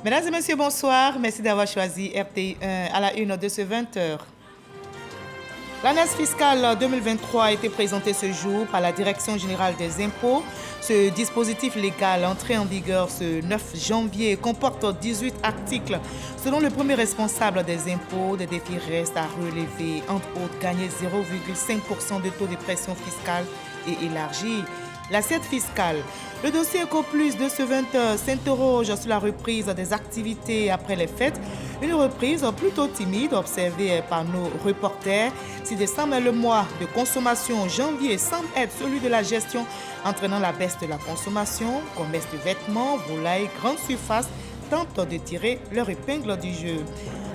Mesdames et messieurs, bonsoir. Merci d'avoir choisi RTI1 à la une de ce 20h. L'annonce fiscale 2023 a été présentée ce jour par la Direction générale des impôts. Ce dispositif légal entré en vigueur ce 9 janvier comporte 18 articles. Selon le premier responsable des impôts, des défis restent à relever. Entre autres, gagner 0,5% de taux de pression fiscale et élargir l'assiette fiscale. Le dossier EcoPlus de ce 20h s'interroge sur la reprise des activités après les fêtes. Une reprise plutôt timide observée par nos reporters. Si décembre est le mois de consommation, janvier semble être celui de la gestion, entraînant la baisse de la consommation. Commerce de vêtements, volailles, grandes surfaces tentent de tirer leur épingle du jeu.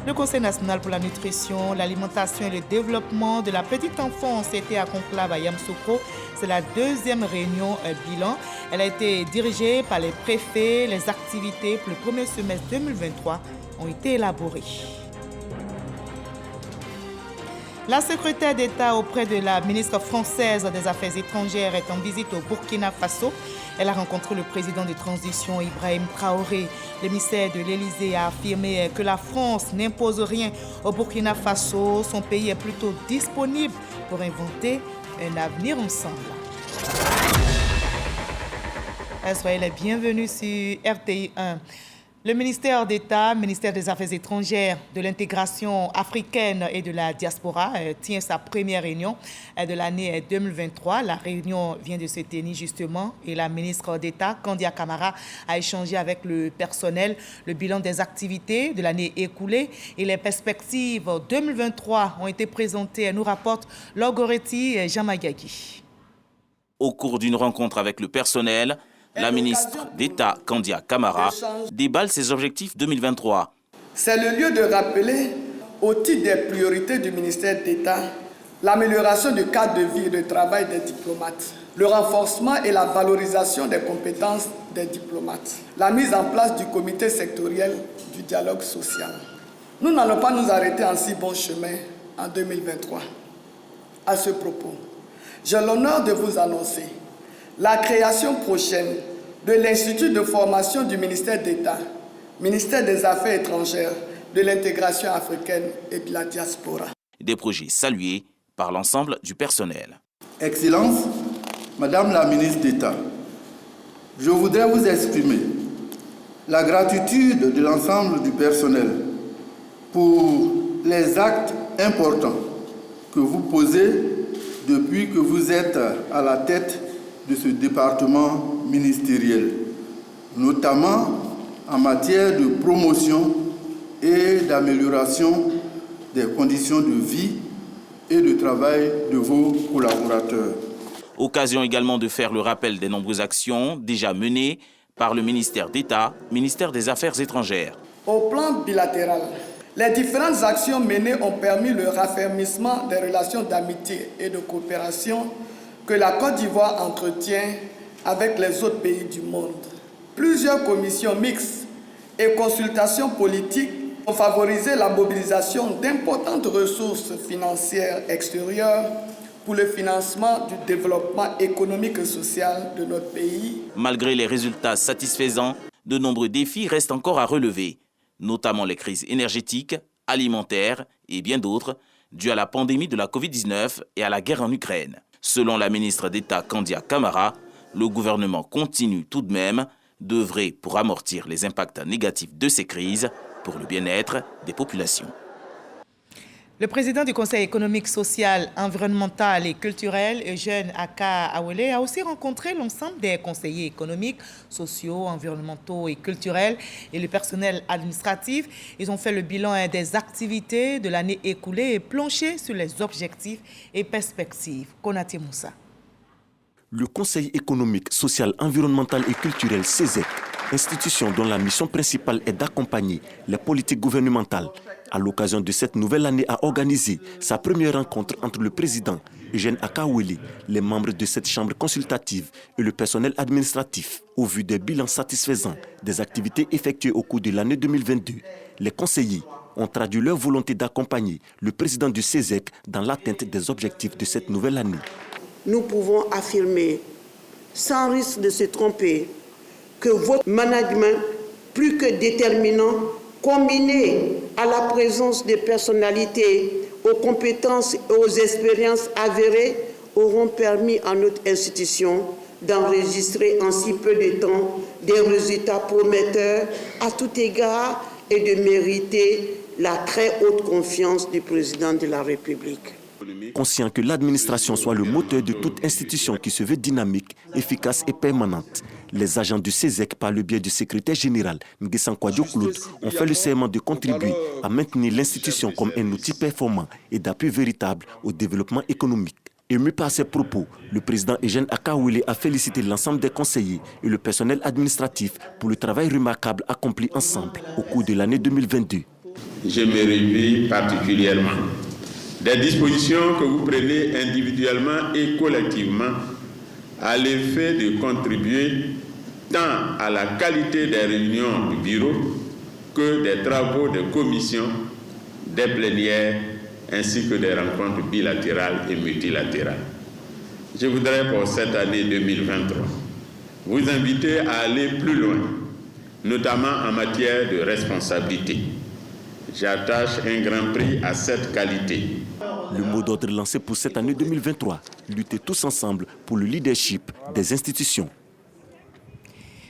Le Conseil national pour la nutrition, l'alimentation et le développement de la petite enfance était à conclave à Yamoussoukro. C'est la deuxième réunion bilan. Elle a été dirigée par les préfets. Les activités pour le premier semestre 2023 ont été élaborées. La secrétaire d'État auprès de la ministre française des Affaires étrangères est en visite au Burkina Faso. Elle a rencontré le président de transition Ibrahim Traoré. L'émissaire de l'Élysée a affirmé que la France n'impose rien au Burkina Faso. Son pays est plutôt disponible pour inventer un avenir ensemble. Soyez les bienvenus sur RTI1. Le ministère d'État, ministère des Affaires étrangères, de l'intégration africaine et de la diaspora tient sa première réunion de l'année 2023. La réunion vient de se tenir justement et la ministre d'État, Kandia Camara, a échangé avec le personnel le bilan des activités de l'année écoulée et les perspectives 2023 ont été présentées, nous rapporte Logoreti Jamagagi. Au cours d'une rencontre avec le personnel, la ministre d'État, Kandia Camara, déballe ses objectifs 2023. C'est le lieu de rappeler, au titre des priorités du ministère d'État, l'amélioration du cadre de vie et de travail des diplomates, le renforcement et la valorisation des compétences des diplomates, la mise en place du comité sectoriel du dialogue social. Nous n'allons pas nous arrêter en si bon chemin en 2023. À ce propos, j'ai l'honneur de vous annoncer la création prochaine de l'Institut de formation du ministère d'État, ministère des Affaires étrangères, de l'intégration africaine et de la diaspora. Des projets salués par l'ensemble du personnel. Excellence, Madame la ministre d'État, je voudrais vous exprimer la gratitude de l'ensemble du personnel pour les actes importants que vous posez depuis que vous êtes à la tête de ce département ministériel, notamment en matière de promotion et d'amélioration des conditions de vie et de travail de vos collaborateurs. Occasion également de faire le rappel des nombreuses actions déjà menées par le ministère d'État, ministère des Affaires étrangères. Au plan bilatéral, les différentes actions menées ont permis le raffermissement des relations d'amitié et de coopération que la Côte d'Ivoire entretient avec les autres pays du monde. Plusieurs commissions mixtes et consultations politiques ont favorisé la mobilisation d'importantes ressources financières extérieures pour le financement du développement économique et social de notre pays. Malgré les résultats satisfaisants, de nombreux défis restent encore à relever, notamment les crises énergétiques, alimentaires et bien d'autres, dues à la pandémie de la Covid-19 et à la guerre en Ukraine. Selon la ministre d'État Kandia Camara, le gouvernement continue tout de même d'œuvrer pour amortir les impacts négatifs de ces crises pour le bien-être des populations. Le président du Conseil économique, social, environnemental et culturel, Eugène Aka Awele, a aussi rencontré l'ensemble des conseillers économiques, sociaux, environnementaux et culturels et le personnel administratif. Ils ont fait le bilan des activités de l'année écoulée et planché sur les objectifs et perspectives. Konaté Moussa. Le Conseil économique, social, environnemental et culturel, CESEC, institution dont la mission principale est d'accompagner les politiques gouvernementales, à l'occasion de cette nouvelle année, a organisé sa première rencontre entre le président Eugène Aka Awele, les membres de cette chambre consultative et le personnel administratif. Au vu des bilans satisfaisants des activités effectuées au cours de l'année 2022, les conseillers ont traduit leur volonté d'accompagner le président du CESEC dans l'atteinte des objectifs de cette nouvelle année. Nous pouvons affirmer, sans risque de se tromper, que votre management plus que déterminant, combiné à la présence des personnalités, aux compétences et aux expériences avérées, auront permis à notre institution d'enregistrer en si peu de temps des résultats prometteurs à tout égard et de mériter la très haute confiance du président de la République. Conscient que l'administration soit le moteur de toute institution qui se veut dynamique, efficace et permanente, les agents du CESEC, par le biais du secrétaire général Nguessan Kouadio Claude, ont fait le serment de contribuer à maintenir l'institution comme un outil performant et d'appui véritable au développement économique. Ému par ses propos, le président Eugène Akawele a félicité l'ensemble des conseillers et le personnel administratif pour le travail remarquable accompli ensemble au cours de l'année 2022. Je me réjouis particulièrement des dispositions que vous prenez individuellement et collectivement à l'effet de contribuer tant à la qualité des réunions du bureau que des travaux de commission, des plénières, ainsi que des rencontres bilatérales et multilatérales. Je voudrais pour cette année 2023 vous inviter à aller plus loin, notamment en matière de responsabilité. J'attache un grand prix à cette qualité. Le mot d'ordre lancé pour cette année 2023, lutter tous ensemble pour le leadership des institutions.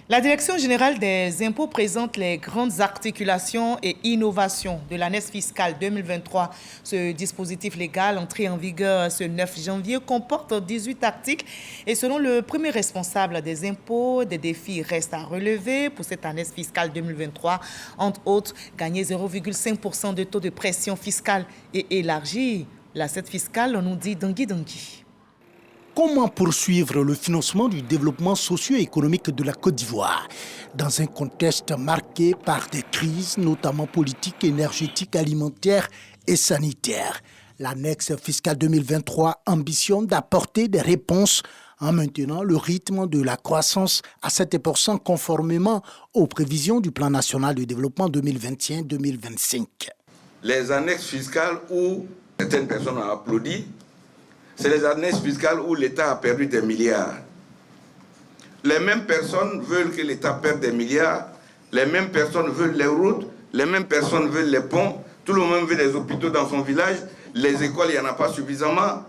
La Direction générale des impôts présente les grandes articulations et innovations de l'année fiscale 2023. Ce dispositif légal, entré en vigueur ce 9 janvier, comporte 18 articles. Et selon le premier responsable des impôts, des défis restent à relever pour cette année fiscale 2023. Entre autres, gagner 0,5% de taux de pression fiscale et élargir l'assiette fiscale, on nous dit Dangui Dangui. Comment poursuivre le financement du développement socio-économique de la Côte d'Ivoire dans un contexte marqué par des crises, notamment politiques, énergétiques, alimentaires et sanitaires? L'annexe fiscale 2023 ambitionne d'apporter des réponses en maintenant le rythme de la croissance à 7% conformément aux prévisions du Plan national de développement 2021-2025. Les annexes fiscales où certaines personnes ont applaudi, c'est les annexes fiscales où l'État a perdu des milliards. Les mêmes personnes veulent que l'État perde des milliards, les mêmes personnes veulent les routes, les mêmes personnes veulent les ponts, tout le monde veut des hôpitaux dans son village, les écoles, il n'y en a pas suffisamment,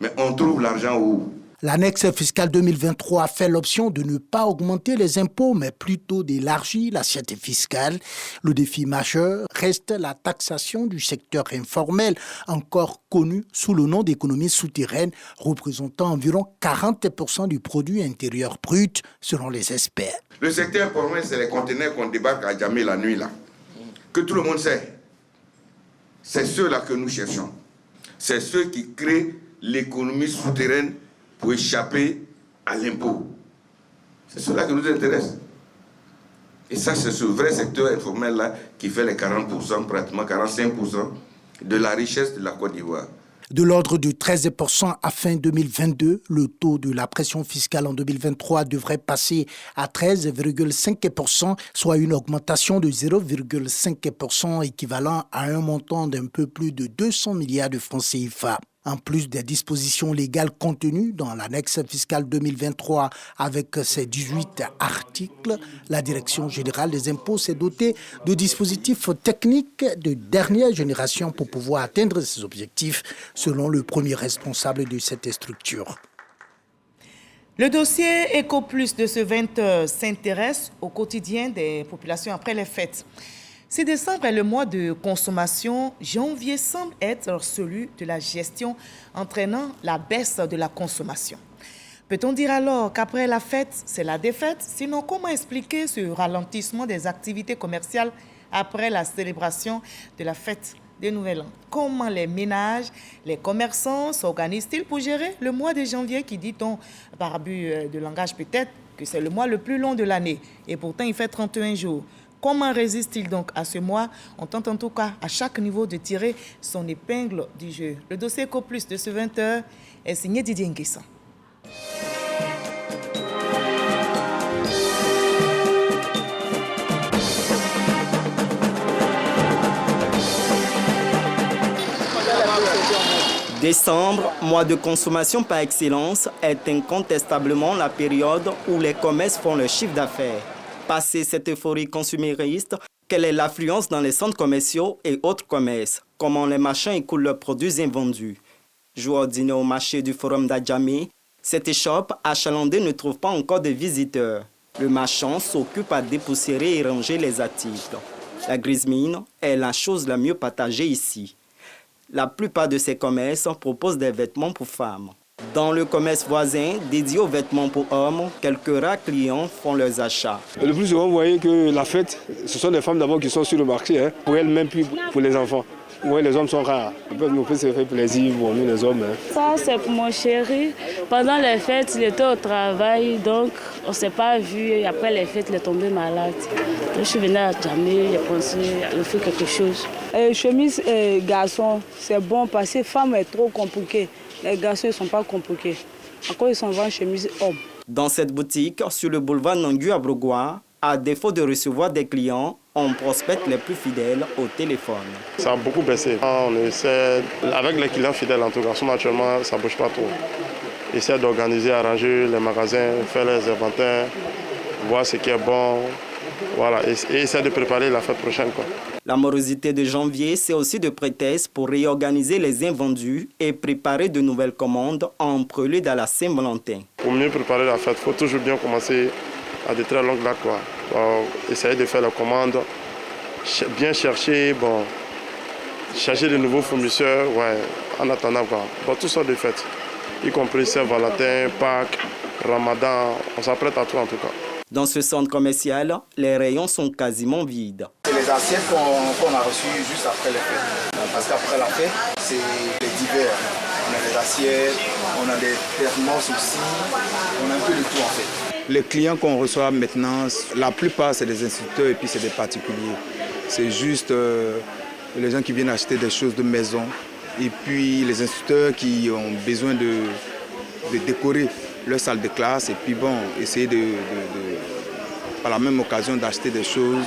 mais on trouve l'argent où? L'annexe fiscale 2023 fait l'option de ne pas augmenter les impôts, mais plutôt d'élargir l'assiette fiscale. Le défi majeur reste la taxation du secteur informel, encore connu sous le nom d'économie souterraine, représentant environ 40% du produit intérieur brut, selon les experts. Le secteur informel, c'est les conteneurs qu'on débarque à Djamé la nuit, là, que tout le monde sait. C'est ceux-là que nous cherchons. C'est ceux qui créent l'économie souterraine pour échapper à l'impôt. C'est cela qui nous intéresse. Et ça, c'est ce vrai secteur informel-là qui fait les 40%, pratiquement 45% de la richesse de la Côte d'Ivoire. De l'ordre de 13% à fin 2022, le taux de la pression fiscale en 2023 devrait passer à 13,5%, soit une augmentation de 0,5% équivalent à un montant d'un peu plus de 200 milliards de francs CFA. En plus des dispositions légales contenues dans l'annexe fiscale 2023 avec ses 18 articles, la Direction générale des impôts s'est dotée de dispositifs techniques de dernière génération pour pouvoir atteindre ses objectifs, selon le premier responsable de cette structure. Le dossier EcoPlus de ce 20h s'intéresse au quotidien des populations après les fêtes. Si décembre est le mois de consommation, janvier semble être celui de la gestion, entraînant la baisse de la consommation. Peut-on dire alors qu'après la fête, c'est la défaite? Sinon, comment expliquer ce ralentissement des activités commerciales après la célébration de la fête des Nouvel An? Comment les ménages, les commerçants s'organisent-ils pour gérer le mois de janvier qui, dit-on, par abus de langage peut-être, que c'est le mois le plus long de l'année et pourtant il fait 31 jours. Comment résiste-t-il donc à ce mois? On tente en tout cas à chaque niveau de tirer son épingle du jeu. Le dossier EcoPlus de ce 20h est signé Didier Nguessan. Décembre, mois de consommation par excellence, est incontestablement la période où les commerces font leur chiffre d'affaires. Passé cette euphorie consumériste, quelle est l'affluence dans les centres commerciaux et autres commerces? Comment les marchands écoulent leurs produits invendus? Jour ordinaire au marché du Forum d'Adjamé, cette échoppe achalandée ne trouve pas encore de visiteurs. Le marchand s'occupe à dépoussiérer et ranger les articles. La grise mine est la chose la mieux partagée ici. La plupart de ces commerces proposent des vêtements pour femmes. Dans le commerce voisin, dédié aux vêtements pour hommes, quelques rares clients font leurs achats. Le plus souvent, vous voyez que la fête, ce sont des femmes d'abord qui sont sur le marché, pour elles-mêmes, puis pour les enfants. Oui, les hommes sont rares. On peut se faire plaisir pour nous, les hommes. Ça, c'est pour mon chéri. Pendant les fêtes, il était au travail, donc on ne s'est pas vu. Et après les fêtes, il est tombé malade. Je suis venue à Djamé, j'ai pensé à faire quelque chose. Chemise garçon, c'est bon parce que femme est trop compliquée. Les garçons ne sont pas compliqués. Encore, ils sont vendus chemise homme. Dans cette boutique, sur le boulevard Nangu à Brogoua, à défaut de recevoir des clients, on prospecte les plus fidèles au téléphone. Ça a beaucoup baissé. On essaie, avec les clients fidèles en tout cas, naturellement, ça ne bouge pas trop. On essaie d'organiser, arranger les magasins, faire les inventaires, voir ce qui est bon, voilà, et essayer de préparer la fête prochaine, quoi. La morosité de janvier, c'est aussi de prétexte pour réorganiser les invendus et préparer de nouvelles commandes en prélude à la Saint-Valentin. Pour mieux préparer la fête, il faut toujours bien commencer à de très longues dates, quoi. Essayer de faire la commande, bien chercher, chercher de nouveaux fournisseurs, ouais, en attendant, quoi. Toutes sortes de fêtes, y compris Saint-Valentin, Pâques, Ramadan, on s'apprête à tout en tout cas. Dans ce centre commercial, les rayons sont quasiment vides. C'est les assiettes qu'on a reçues juste après les fêtes. Parce qu'après la fête, c'est les divers. On a des assiettes, on a des thermos aussi, on a un peu de tout en fait. Les clients qu'on reçoit maintenant, la plupart c'est des instituteurs et puis c'est des particuliers. C'est juste les gens qui viennent acheter des choses de maison et puis les instituteurs qui ont besoin de décorer leur salle de classe et puis essayer par la même occasion d'acheter des choses,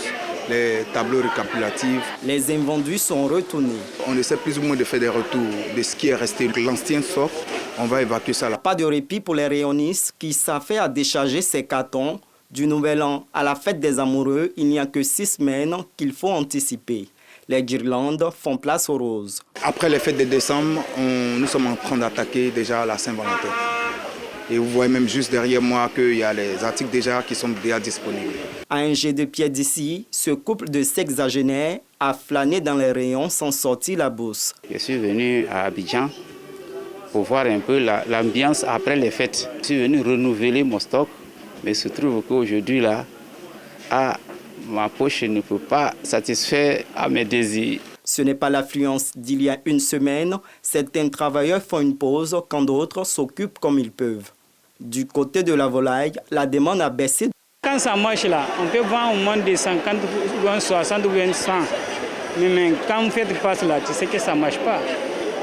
les tableaux récapitulatifs. Les invendus sont retournés. On essaie plus ou moins de faire des retours de ce qui est resté. L'ancien sort, on va évacuer ça là. Pas de répit pour les rayonistes qui s'affairent à décharger ces cartons. Du Nouvel An à la fête des amoureux, il n'y a que 6 semaines qu'il faut anticiper. Les guirlandes font place aux roses. Après les fêtes de décembre, nous sommes en train d'attaquer déjà la Saint-Valentin. Et vous voyez même juste derrière moi qu'il y a les articles déjà qui sont déjà disponibles. À un jet de pied d'ici, ce couple de sexagénaires a flâné dans les rayons sans sortir la bourse. Je suis venu à Abidjan pour voir un peu l'ambiance après les fêtes. Je suis venu renouveler mon stock, mais il se trouve qu'aujourd'hui, là, ma poche ne peut pas satisfaire à mes désirs. Ce n'est pas l'affluence d'il y a une semaine. Certains travailleurs font une pause quand d'autres s'occupent comme ils peuvent. Du côté de la volaille, la demande a baissé. Quand ça marche là, on peut vendre au moins de 50 ou 60 ou 100. Mais quand une fête passe là, tu sais que ça ne marche pas.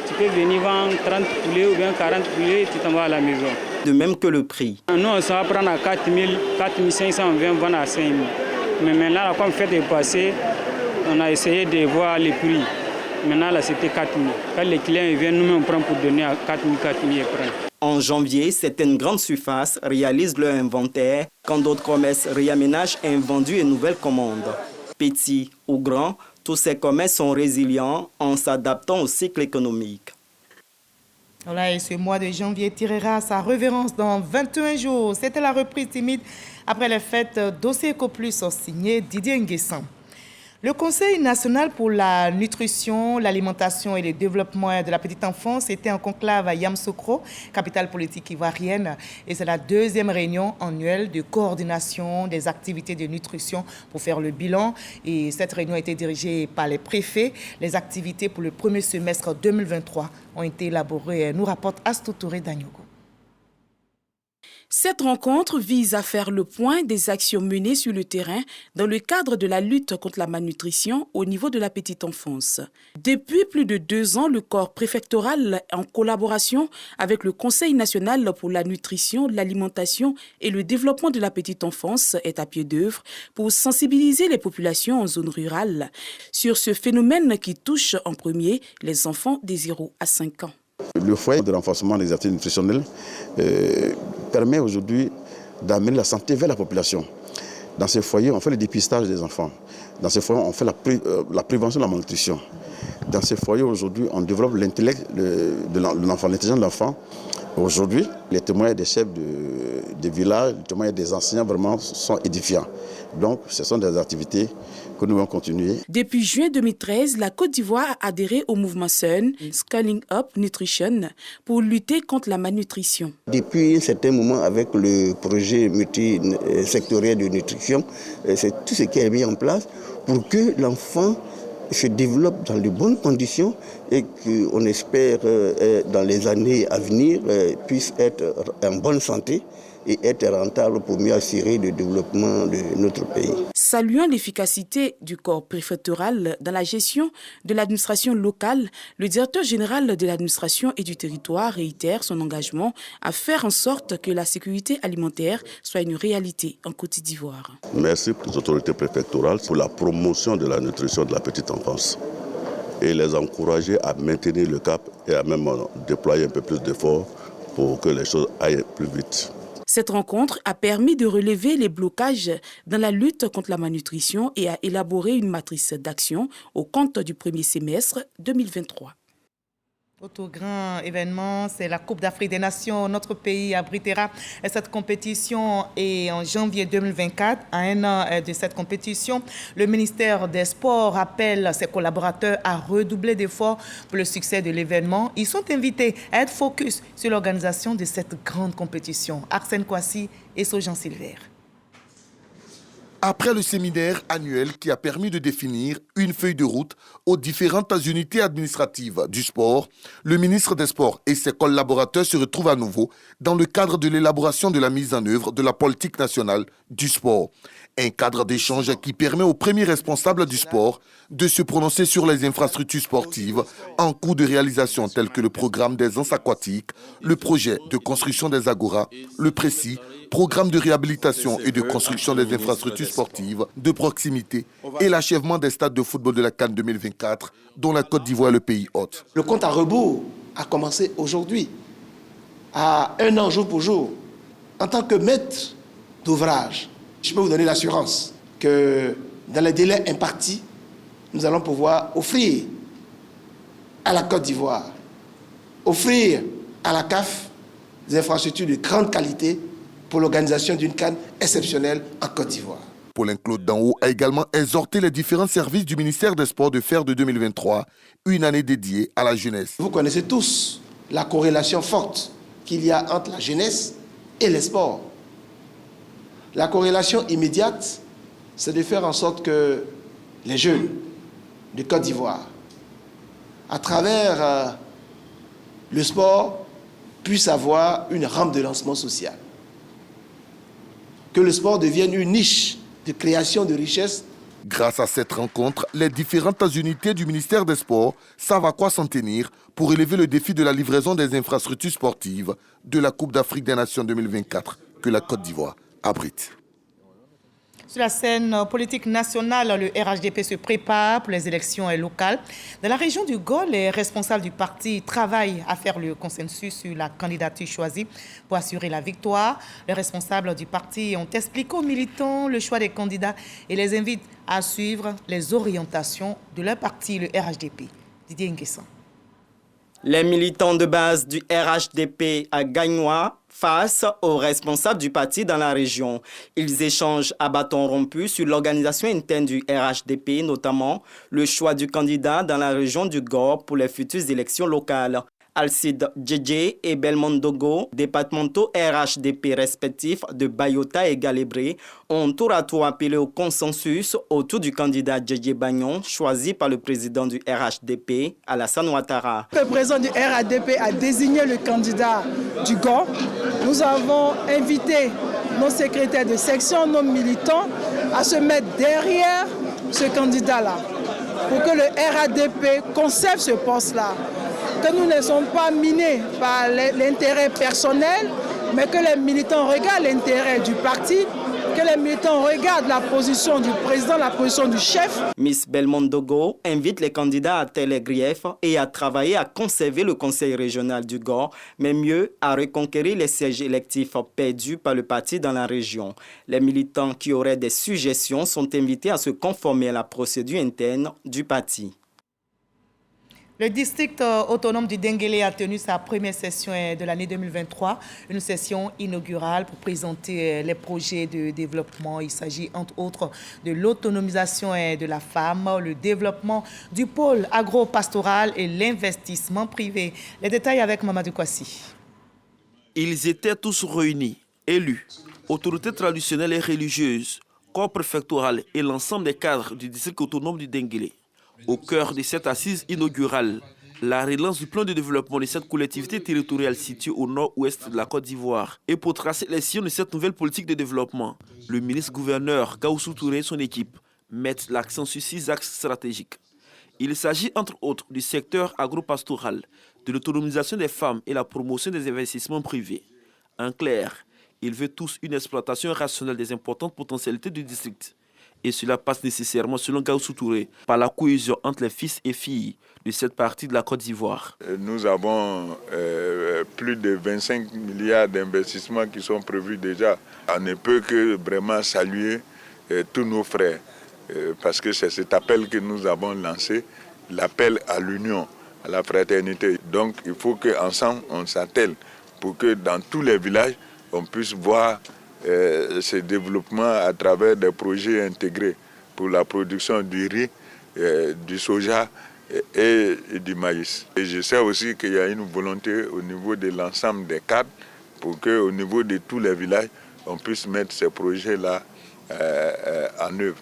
Tu peux venir vendre 30 poulets ou bien 40 poulets et tu t'en vas à la maison. De même que le prix. Nous, on s'en va prendre à 4 000, 4 500, on vient vendre à 5 000. Mais maintenant, comme la fête est passée, on a essayé de voir les prix. Maintenant, là, c'était 4 000. Quand les clients viennent, nous-mêmes, on prend pour donner à 4 000 et prennent. En janvier, certaines grandes surfaces réalisent leur inventaire, quand d'autres commerces réaménagent invendus et nouvelles commandes. Petits ou grands, tous ces commerces sont résilients en s'adaptant au cycle économique. Voilà, et ce mois de janvier tirera sa révérence dans 21 jours. C'était la reprise timide après les fêtes Dossier EcoPlus signé Didier Nguessan. Le Conseil national pour la nutrition, l'alimentation et le développement de la petite enfance était en conclave à Yamoussoukro, capitale politique ivoirienne. Et c'est la deuxième réunion annuelle de coordination des activités de nutrition pour faire le bilan. Et cette réunion a été dirigée par les préfets. Les activités pour le premier semestre 2023 ont été élaborées, nous rapporte Astou Touré Danyogo. Cette rencontre vise à faire le point des actions menées sur le terrain dans le cadre de la lutte contre la malnutrition au niveau de la petite enfance. Depuis plus de 2 ans, le corps préfectoral, en collaboration avec le Conseil national pour la nutrition, l'alimentation et le développement de la petite enfance, est à pied d'œuvre pour sensibiliser les populations en zone rurale sur ce phénomène qui touche en premier les enfants des 0 à 5 ans. Le foyer de renforcement des activités nutritionnelles permet aujourd'hui d'amener la santé vers la population. Dans ces foyers, on fait le dépistage des enfants. Dans ces foyers, on fait la prévention de la malnutrition. Dans ces foyers, aujourd'hui, on développe l'intellect de l'enfant, l'intelligence de l'enfant. Aujourd'hui, les témoignages des chefs de village, les témoignages des enseignants vraiment sont édifiants. Donc, ce sont des activités que nous allons continuer. Depuis juin 2013, la Côte d'Ivoire a adhéré au mouvement SUN, Scaling Up Nutrition, pour lutter contre la malnutrition. Depuis un certain moment, avec le projet multisectoriel de nutrition, c'est tout ce qui est mis en place pour que l'enfant se développe dans de bonnes conditions et qu'on espère dans les années à venir puisse être en bonne santé et être rentable pour mieux assurer le développement de notre pays. Saluant l'efficacité du corps préfectoral dans la gestion de l'administration locale, le directeur général de l'administration et du territoire réitère son engagement à faire en sorte que la sécurité alimentaire soit une réalité en Côte d'Ivoire. Merci aux autorités préfectorales pour la promotion de la nutrition de la petite enfance et les encourager à maintenir le cap et à même déployer un peu plus d'efforts pour que les choses aillent plus vite. Cette rencontre a permis de relever les blocages dans la lutte contre la malnutrition et a élaboré une matrice d'action au compte du premier semestre 2023. Autre grand événement, c'est la Coupe d'Afrique des Nations. Notre pays abritera cette compétition et en janvier 2024, à un an de cette compétition, le ministère des Sports appelle ses collaborateurs à redoubler d'efforts pour le succès de l'événement. Ils sont invités à être focus sur l'organisation de cette grande compétition. Arsène Kouassi et Sojan Silver. Après le séminaire annuel qui a permis de définir une feuille de route aux différentes unités administratives du sport, le ministre des Sports et ses collaborateurs se retrouvent à nouveau dans le cadre de l'élaboration de la mise en œuvre de la politique nationale du sport. Un cadre d'échange qui permet aux premiers responsables du sport de se prononcer sur les infrastructures sportives en cours de réalisation tels que le programme des anses aquatiques, le projet de construction des agoras, le précis, programme de réhabilitation et de construction des infrastructures sportives de proximité et l'achèvement des stades de football de la CAN 2024 dont la Côte d'Ivoire est le pays hôte. Le compte à rebours a commencé aujourd'hui, à un an jour pour jour. En tant que maître d'ouvrage, je peux vous donner l'assurance que dans les délais impartis, nous allons pouvoir offrir à la Côte d'Ivoire, offrir à la CAF des infrastructures de grande qualité pour l'organisation d'une CAN exceptionnelle en Côte d'Ivoire. Paulin-Claude Danhaut a également exhorté les différents services du ministère des Sports de faire de 2023 une année dédiée à la jeunesse. Vous connaissez tous la corrélation forte qu'il y a entre la jeunesse et les sports. La corrélation immédiate, c'est de faire en sorte que les jeunes de Côte d'Ivoire, à travers le sport, puissent avoir une rampe de lancement social. Que le sport devienne une niche de création de richesses. Grâce à cette rencontre, les différentes unités du ministère des Sports savent à quoi s'en tenir pour élever le défi de la livraison des infrastructures sportives de la Coupe d'Afrique des Nations 2024 que la Côte d'Ivoire abrite. Sur la scène politique nationale, le RHDP se prépare pour les élections locales. Dans la région du Gol, les responsables du parti travaillent à faire le consensus sur la candidature choisie pour assurer la victoire. Les responsables du parti ont expliqué aux militants le choix des candidats et les invitent à suivre les orientations de leur parti, le RHDP. Didier Nguessan. Les militants de base du RHDP à Gagnois face aux responsables du parti dans la région. Ils échangent à bâton rompu sur l'organisation interne du RHDP, notamment le choix du candidat dans la région du Gor pour les futures élections locales. Alcide Djedje et Belmont Dogo, départementaux RHDP respectifs de Bayota et Galébré, ont tour à tour appelé au consensus autour du candidat Djedje Bagnon, choisi par le président du RHDP, Alassane Ouattara. Le président du RHDP a désigné le candidat du GOR. Nous avons invité nos secrétaires de section, nos militants, à se mettre derrière ce candidat-là, pour que le RHDP conserve ce poste-là. Que nous ne sommes pas minés par l'intérêt personnel, mais que les militants regardent l'intérêt du parti que les militants regardent la position du président, la position du chef. Miss Belmondogo invite les candidats à taire les griefs et à travailler à conserver le conseil régional du Gor, mais mieux à reconquérir les sièges électifs perdus par le parti dans la région. Les militants qui auraient des suggestions sont invités à se conformer à la procédure interne du parti. Le district autonome du Denguélé a tenu sa première session de l'année 2023, une session inaugurale pour présenter les projets de développement. Il s'agit entre autres de l'autonomisation de la femme, le développement du pôle agro-pastoral et l'investissement privé. Les détails avec Mamadou Kwasi. Ils étaient tous réunis, élus, autorités traditionnelles et religieuses, corps préfectoral et l'ensemble des cadres du district autonome du Denguélé. Au cœur de cette assise inaugurale, la relance du plan de développement de cette collectivité territoriale située au nord-ouest de la Côte d'Ivoire. Et pour tracer les sillons de cette nouvelle politique de développement, le ministre-gouverneur Gaoussou Touré et son équipe mettent l'accent sur 6 axes stratégiques. Il s'agit entre autres du secteur agro-pastoral, de l'autonomisation des femmes et la promotion des investissements privés. En clair, il veut tous une exploitation rationnelle des importantes potentialités du district. Et cela passe nécessairement, selon Gaoussou Touré, par la cohésion entre les fils et filles de cette partie de la Côte d'Ivoire. Nous avons plus de 25 milliards d'investissements qui sont prévus déjà. On ne peut que vraiment saluer tous nos frères, parce que c'est cet appel que nous avons lancé, l'appel à l'union, à la fraternité. Donc il faut qu'ensemble on s'attelle pour que dans tous les villages, on puisse voir ce développement à travers des projets intégrés pour la production du riz, du soja et du maïs. Et je sais aussi qu'il y a une volonté au niveau de l'ensemble des cadres pour qu'au niveau de tous les villages, on puisse mettre ces projets-là en œuvre.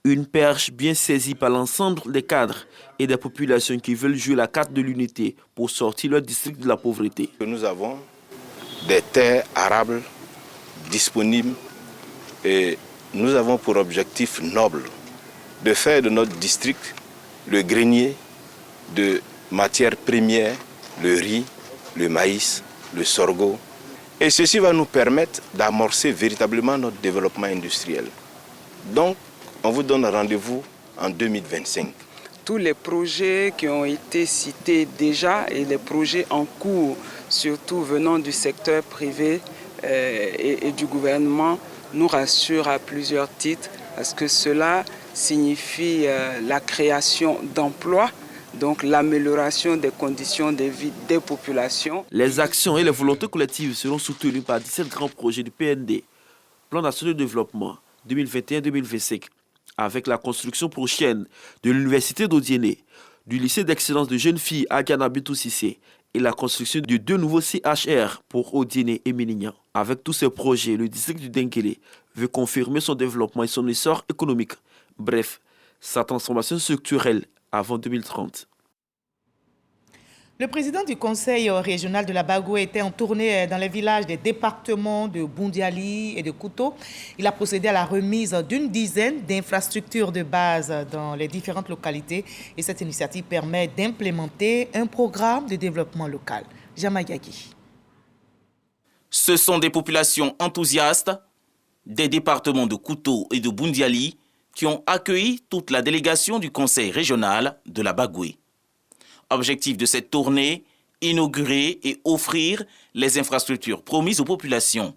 Une perche bien saisie par l'ensemble des cadres et des populations qui veulent jouer la carte de l'unité pour sortir leur district de la pauvreté. Nous avons des terres arables disponibles et nous avons pour objectif noble de faire de notre district le grenier de matières premières, le riz, le maïs, le sorgho. Et ceci va nous permettre d'amorcer véritablement notre développement industriel. Donc, on vous donne rendez-vous en 2025. Tous les projets qui ont été cités déjà et les projets en cours, surtout venant du secteur privé et du gouvernement, nous rassurent à plusieurs titres parce que cela signifie la création d'emplois, donc l'amélioration des conditions de vie des populations. Les actions et les volontés collectives seront soutenues par 17 grands projets du PND, Plan national de développement 2021-2025, avec la construction prochaine de l'université d'Odiéné, du lycée d'excellence de jeunes filles Agana Bintou Sissé et la construction de 2 nouveaux CHR pour Odiéné et Ménignan. Avec tous ces projets, le district du Denguélé veut confirmer son développement et son essor économique. Bref, sa transformation structurelle avant 2030. Le président du conseil régional de la Bagoué était en tournée dans les villages des départements de Boundiali et de Kouto. Il a procédé à la remise d'une dizaine d'infrastructures de base dans les différentes localités. Et cette initiative permet d'implémenter un programme de développement local. Jamayagi. Ce sont des populations enthousiastes des départements de Kouto et de Boundiali qui ont accueilli toute la délégation du conseil régional de la Bagoué. Objectif de cette tournée, inaugurer et offrir les infrastructures promises aux populations.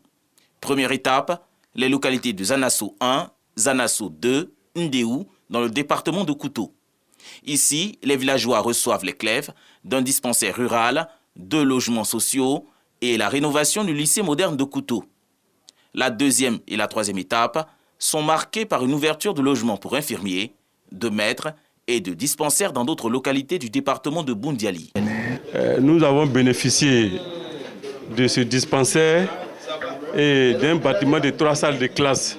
Première étape, les localités de Zanasso 1, Zanasso 2, Ndéou, dans le département de Kouto. Ici, les villageois reçoivent les clèves d'un dispensaire rural, 2 logements sociaux et la rénovation du lycée moderne de Kouto. La deuxième et la troisième étape sont marquées par une ouverture de logements pour infirmiers, de maîtres et de dispensaires dans d'autres localités du département de Boundiali. Nous avons bénéficié de ce dispensaire et d'un bâtiment de 3 salles de classe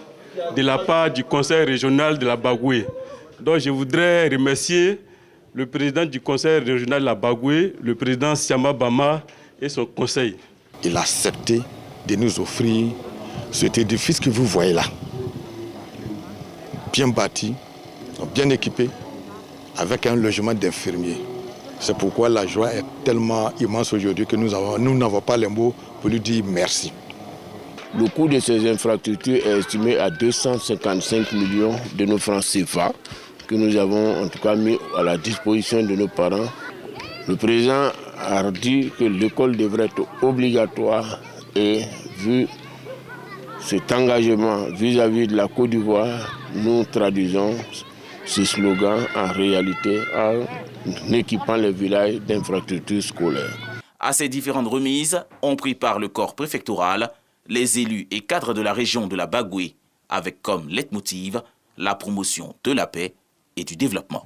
de la part du conseil régional de la Bagoué. Donc je voudrais remercier le président du conseil régional de la Bagoué, le président Siama Bama et son conseil. Il a accepté de nous offrir cet édifice que vous voyez là, bien bâti, bien équipé, avec un logement d'infirmiers. C'est pourquoi la joie est tellement immense aujourd'hui que nous n'avons pas les mots pour lui dire merci. Le coût de ces infrastructures est estimé à 255 millions de nos francs CFA que nous avons en tout cas mis à la disposition de nos parents. Le président a dit que l'école devrait être obligatoire et vu cet engagement vis-à-vis de la Côte d'Ivoire, nous traduisons ce slogan en réalité en équipant les villages d'infrastructures scolaires. À ces différentes remises ont pris part le corps préfectoral, les élus et cadres de la région de la Bagoué, avec comme leitmotiv la promotion de la paix et du développement.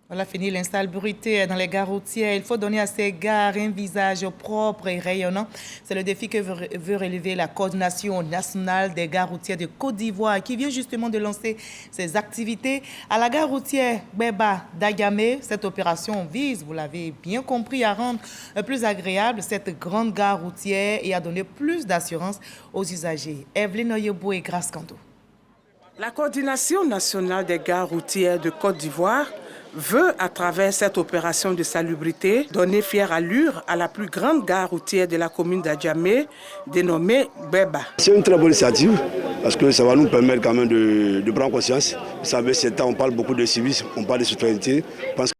Voilà, fini l'insalubrité dans les gares routières. Il faut donner à ces gares un visage propre et rayonnant. C'est le défi que veut relever la coordination nationale des gares routières de Côte d'Ivoire qui vient justement de lancer ses activités à la gare routière Beba d'Agamé. Cette opération vise, vous l'avez bien compris, à rendre plus agréable cette grande gare routière et à donner plus d'assurance aux usagers. Evelyne Oyebo et Grace Kando. La coordination nationale des gares routières de Côte d'Ivoire veut, à travers cette opération de salubrité, donner fière allure à la plus grande gare routière de la commune d'Adjamé, dénommée Beba. C'est une très bonne initiative parce que ça va nous permettre quand même de prendre conscience. Vous savez, ces temps, on parle beaucoup de civisme, on parle de citoyenneté. Je pense que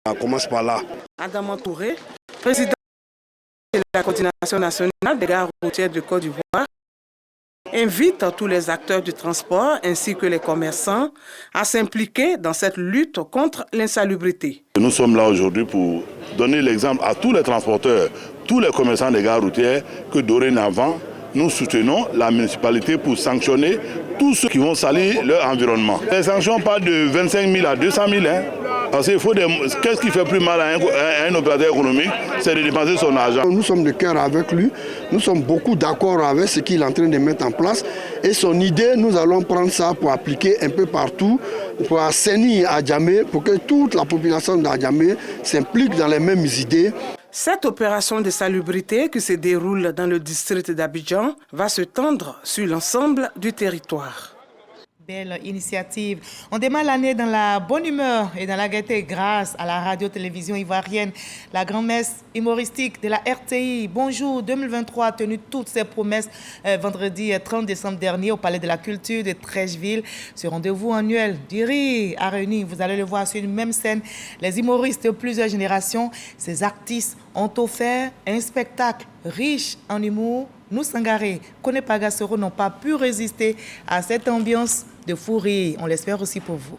ça commence par là. Adam Touré, président de la coordination nationale des gares routières de Côte d'Ivoire, invite tous les acteurs du transport ainsi que les commerçants à s'impliquer dans cette lutte contre l'insalubrité. Nous sommes là aujourd'hui pour donner l'exemple à tous les transporteurs, tous les commerçants des gares routières que dorénavant, nous soutenons la municipalité pour sanctionner tous ceux qui vont salir leur environnement. Les sanctions partent de 25 000 à 200 000. Parce qu'il faut qu'est-ce qui fait plus mal à un opérateur économique, c'est de dépenser son argent. Nous sommes de cœur avec lui, nous sommes beaucoup d'accord avec ce qu'il est en train de mettre en place. Et son idée, nous allons prendre ça pour appliquer un peu partout, pour assainir Adjamé, pour que toute la population d'Adjamé s'implique dans les mêmes idées. Cette opération de salubrité qui se déroule dans le district d'Abidjan va se tendre sur l'ensemble du territoire. Belle initiative. On démarre l'année dans la bonne humeur et dans la gaieté grâce à la radio-télévision ivoirienne. La grand-messe humoristique de la RTI, Bonjour 2023, a tenu toutes ses promesses vendredi 30 décembre dernier au Palais de la Culture de Trècheville. Ce rendez-vous annuel du rire a réuni, vous allez le voir sur une même scène, les humoristes de plusieurs générations. Ces artistes ont offert un spectacle riche en humour. Nous, Sangaré, Kone Pagasoro, n'ont pas pu résister à cette ambiance de fou rire. On l'espère aussi pour vous.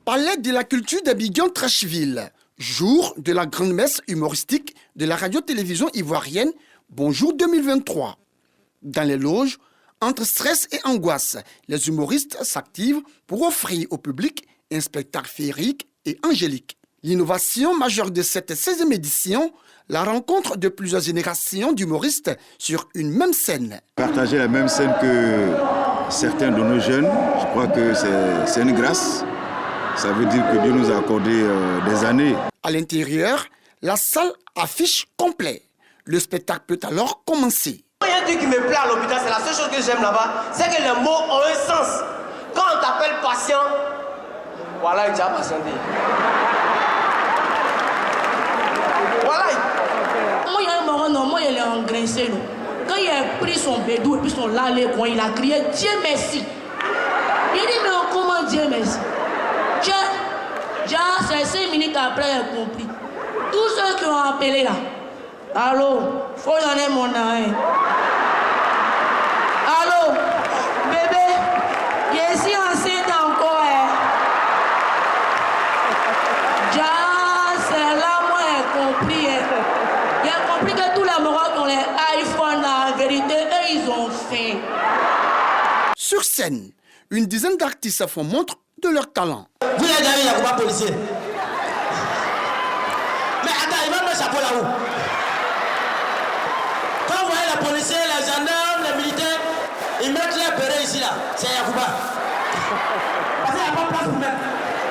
Palais de la Culture d'Abidjan Trècheville, jour de la grande messe humoristique de la radio-télévision ivoirienne Bonjour 2023. Dans les loges, entre stress et angoisse, les humoristes s'activent pour offrir au public un spectacle féerique et angélique. L'innovation majeure de cette 16e édition, la rencontre de plusieurs générations d'humoristes sur une même scène. Partager la même scène que certains de nos jeunes, je crois que c'est une grâce. Ça veut dire que Dieu nous a accordé des années. À l'intérieur, la salle affiche complet. Le spectacle peut alors commencer. Il y a un truc qui me plaît à l'hôpital, c'est la seule chose que j'aime là-bas, c'est que les mots ont un sens. Quand on t'appelle patient, voilà, il t'a patienté. Voilà. Moi, il y a un moment, non, moi, il est engraissé. Quand il a pris son bédou et puis son lalé, quand il a crié Dieu merci. Il dit, mais comment Dieu merci? C'est 5 minutes après, il a compris. Tous ceux qui ont appelé là, allô, faut donner mon nom. Allô, bébé, je suis enceinte encore. C'est là, moi, j'ai compris. J'ai compris que tous les Marocains qui ont les iPhones, en vérité, eux, ils ont faim. Sur scène, une dizaine d'artistes font montre de leur talent. Vous l'avez dit, il n'y a pas de policier. Mais attends, il va mettre le chapeau là-haut. Quand vous voyez les policiers, les gendarmes, les militaires, ils mettent les bérets ici là. C'est Yacouba. Parce qu'il n'y a pas de place pour mettre.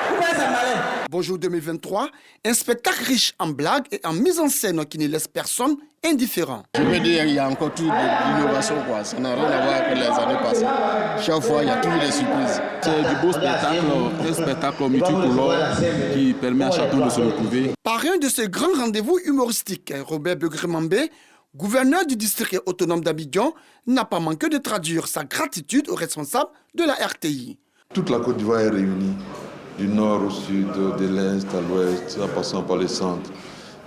Vous voyez, c'est malin. Bonjour 2023, un spectacle riche en blagues et en mise en scène qui ne laisse personne indifférent. Je veux dire, il y a encore toute l'innovation, quoi. Ça n'a rien à voir avec les années passées. Chaque fois, il y a toujours des surprises. C'est du beau spectacle, un spectacle multicolore qui permet à chacun de se retrouver. Parrain de ce grand rendez-vous humoristique, Robert Begremambé gouverneur du district autonome d'Abidjan, n'a pas manqué de traduire sa gratitude aux responsables de la RTI. Toute la Côte d'Ivoire est réunie, du nord au sud, de l'est à l'ouest, en passant par les centres.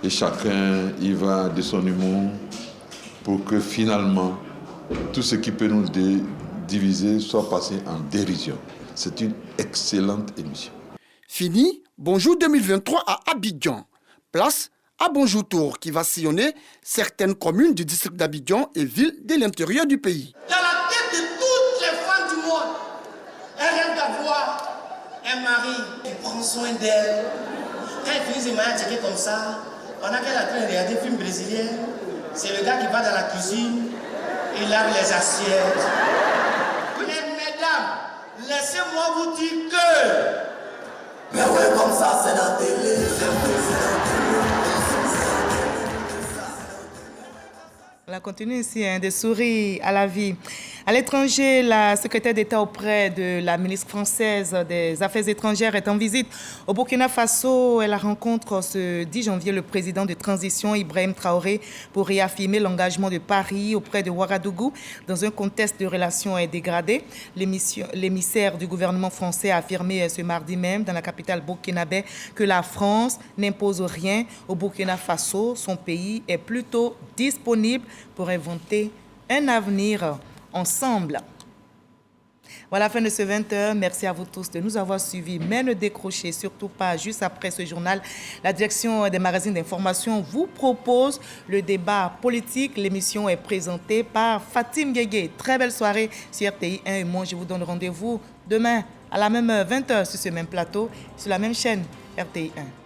Et chacun y va de son humour pour que finalement, tout ce qui peut nous diviser soit passé en dérision. C'est une excellente émission. Fini, Bonjour 2023 à Abidjan. Place à Bonjour Tour qui va sillonner certaines communes du district d'Abidjan et villes de l'intérieur du pays. Dans la tête de toutes les femmes du monde, elles rêvent d'avoir un mari qui prend soin d'elle. Quand elle finit ses mariages checker comme ça, pendant qu'elle est en train de regarder des films brésiliens, c'est le gars qui va dans la cuisine, il lave les assiettes. Mais mesdames, laissez-moi vous dire que... Mais ouais, comme ça, c'est la télé, On continue ici, des souris à la vie. À l'étranger, la secrétaire d'État auprès de la ministre française des Affaires étrangères est en visite au Burkina Faso. Elle rencontre ce 10 janvier le président de transition Ibrahim Traoré pour réaffirmer l'engagement de Paris auprès de Ouagadougou dans un contexte de relations dégradées. L'émissaire du gouvernement français a affirmé ce mardi même dans la capitale burkinabé que la France n'impose rien au Burkina Faso. Son pays est plutôt disponible pour inventer un avenir ensemble. Voilà la fin de ce 20h. Merci à vous tous de nous avoir suivis. Mais ne décrochez surtout pas. Juste après ce journal, la direction des magazines d'information vous propose le débat politique. L'émission est présentée par Fatim Guégué. Très belle soirée sur RTI 1 et moi, je vous donne rendez-vous demain à la même 20h sur ce même plateau, sur la même chaîne RTI 1.